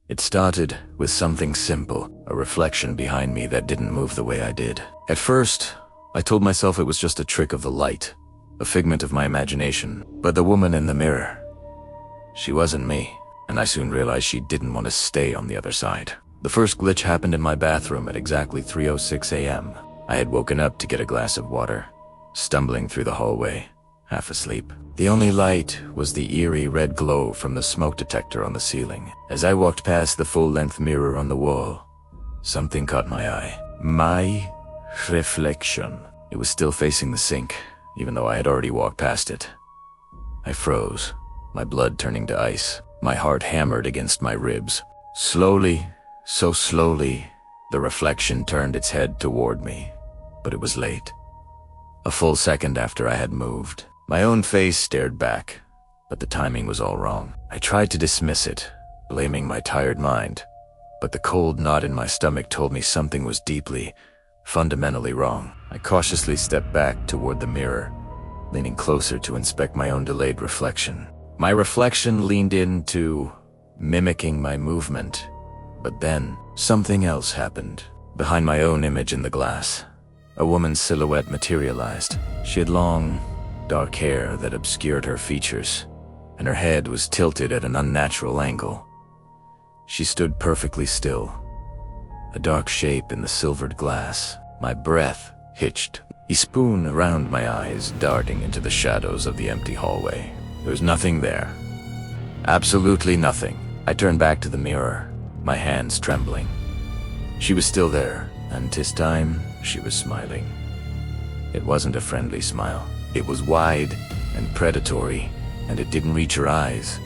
It started with something simple, a reflection behind me that didn't move the way I did. At first, I told myself it was just a trick of the light, a figment of my imagination. But the woman in the mirror, she wasn't me, and I soon realized she didn't want to stay on the other side. The first glitch happened in my bathroom at exactly 3:06 a.m. I had woken up to get a glass of water, stumbling through the hallway, half asleep. The only light was the eerie red glow from the smoke detector on the ceiling. As I walked past the full-length mirror on the wall, something caught my eye. My reflection. It was still facing the sink, even though I had already walked past it. I froze, my blood turning to ice. My heart hammered against my ribs. Slowly, so slowly, the reflection turned its head toward me, but it was late. A full second after I had moved, my own face stared back, but the timing was all wrong. I tried to dismiss it, blaming my tired mind, but the cold knot in my stomach told me something was deeply, fundamentally wrong. I cautiously stepped back toward the mirror, leaning closer to inspect my own delayed reflection. My reflection leaned into mimicking my movement, but then something else happened. Behind my own image in the glass, a woman's silhouette materialized. She had long, dark hair that obscured her features, and her head was tilted at an unnatural angle. She stood perfectly still, a dark shape in the silvered glass. My breath hitched, a spoon around my eyes darting into the shadows of the empty hallway. There was nothing there. Absolutely nothing. I turned back to the mirror, my hands trembling. She was still there, and this time she was smiling. It wasn't a friendly smile. It was wide and predatory, and it didn't reach her eyes,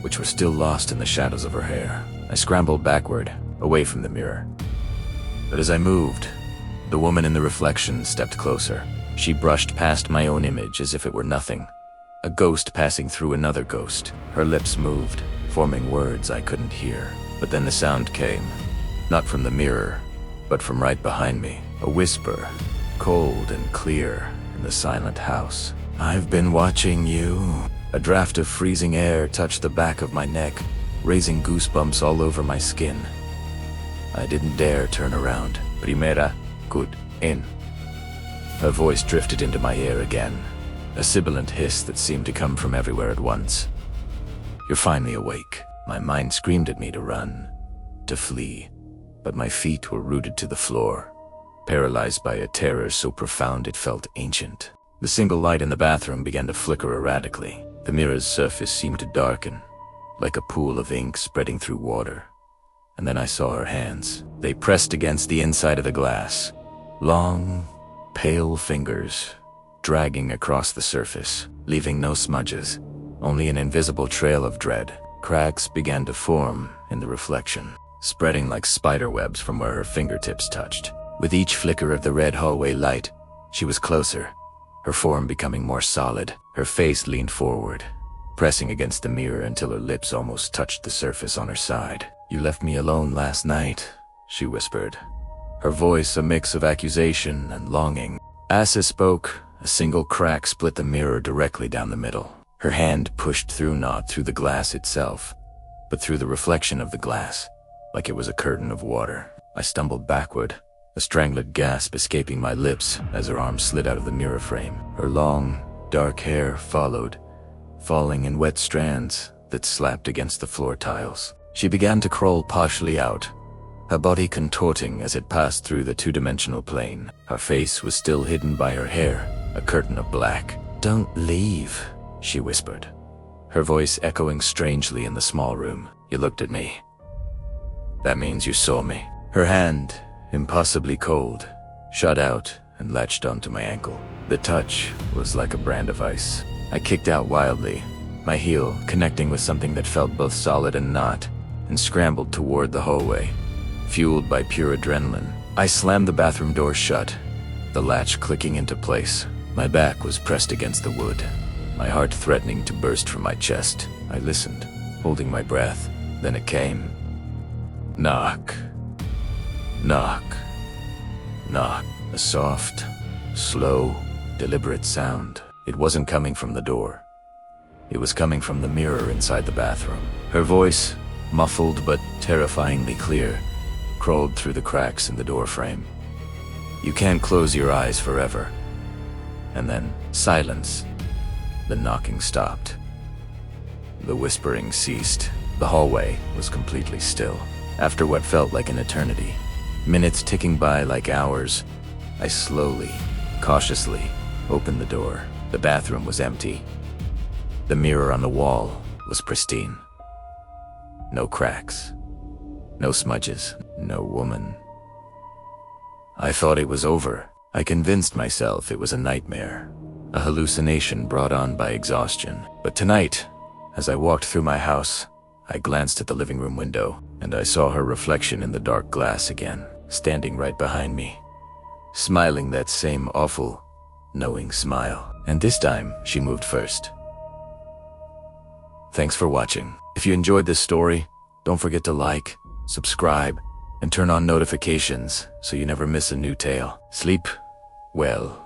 which were still lost in the shadows of her hair. I scrambled backward, away from the mirror. But as I moved, the woman in the reflection stepped closer. She brushed past my own image as if it were nothing. A ghost passing through another ghost. Her lips moved, forming words I couldn't hear. But then the sound came, not from the mirror, but from right behind me. A whisper, cold and clear, in the silent house. "I've been watching you." A draft of freezing air touched the back of my neck, raising goosebumps all over my skin. I didn't dare turn around. "Primera, good, in." Her voice drifted into my ear again, a sibilant hiss that seemed to come from everywhere at once. "You're finally awake." My mind screamed at me to run, to flee, but my feet were rooted to the floor, paralyzed by a terror so profound it felt ancient. The single light in the bathroom began to flicker erratically. The mirror's surface seemed to darken, like a pool of ink spreading through water. And then I saw her hands. They pressed against the inside of the glass, long, pale fingers, dragging across the surface, leaving no smudges, only an invisible trail of dread. Cracks began to form in the reflection, spreading like spider webs from where her fingertips touched. With each flicker of the red hallway light, she was closer, her form becoming more solid. Her face leaned forward, pressing against the mirror until her lips almost touched the surface on her side. "You left me alone last night," she whispered, her voice a mix of accusation and longing. As she spoke, a single crack split the mirror directly down the middle. Her hand pushed through not through the glass itself, but through the reflection of the glass, like it was a curtain of water. I stumbled backward, a strangled gasp escaping my lips as her arm slid out of the mirror frame. Her long, dark hair followed, falling in wet strands that slapped against the floor tiles. She began to crawl partially out, her body contorting as it passed through the two-dimensional plane. Her face was still hidden by her hair, a curtain of black. "Don't leave," she whispered, her voice echoing strangely in the small room. "You looked at me. That means you saw me." Her hand, impossibly cold, shot out and latched onto my ankle. The touch was like a brand of ice. I kicked out wildly, my heel connecting with something that felt both solid and not, and scrambled toward the hallway, fueled by pure adrenaline. I slammed the bathroom door shut, the latch clicking into place. My back was pressed against the wood, my heart threatening to burst from my chest. I listened, holding my breath. Then it came. Knock. Knock. Knock. A soft, slow, deliberate sound. It wasn't coming from the door. It was coming from the mirror inside the bathroom. Her voice, muffled but terrifyingly clear, crawled through the cracks in the doorframe. You can't close your eyes forever. And then, silence. The knocking stopped. The whispering ceased. The hallway was completely still. After what felt like an eternity, minutes ticking by like hours, I slowly, cautiously opened the door. The bathroom was empty. The mirror on the wall was pristine. No cracks, no smudges, no woman. I thought it was over. I convinced myself it was a nightmare, a hallucination brought on by exhaustion. But tonight, as I walked through my house, I glanced at the living room window, and I saw her reflection in the dark glass again, standing right behind me, smiling that same awful, knowing smile. And this time, she moved first. Thanks for watching. If you enjoyed this story, don't forget to like, subscribe, and turn on notifications so you never miss a new tale. Sleep well.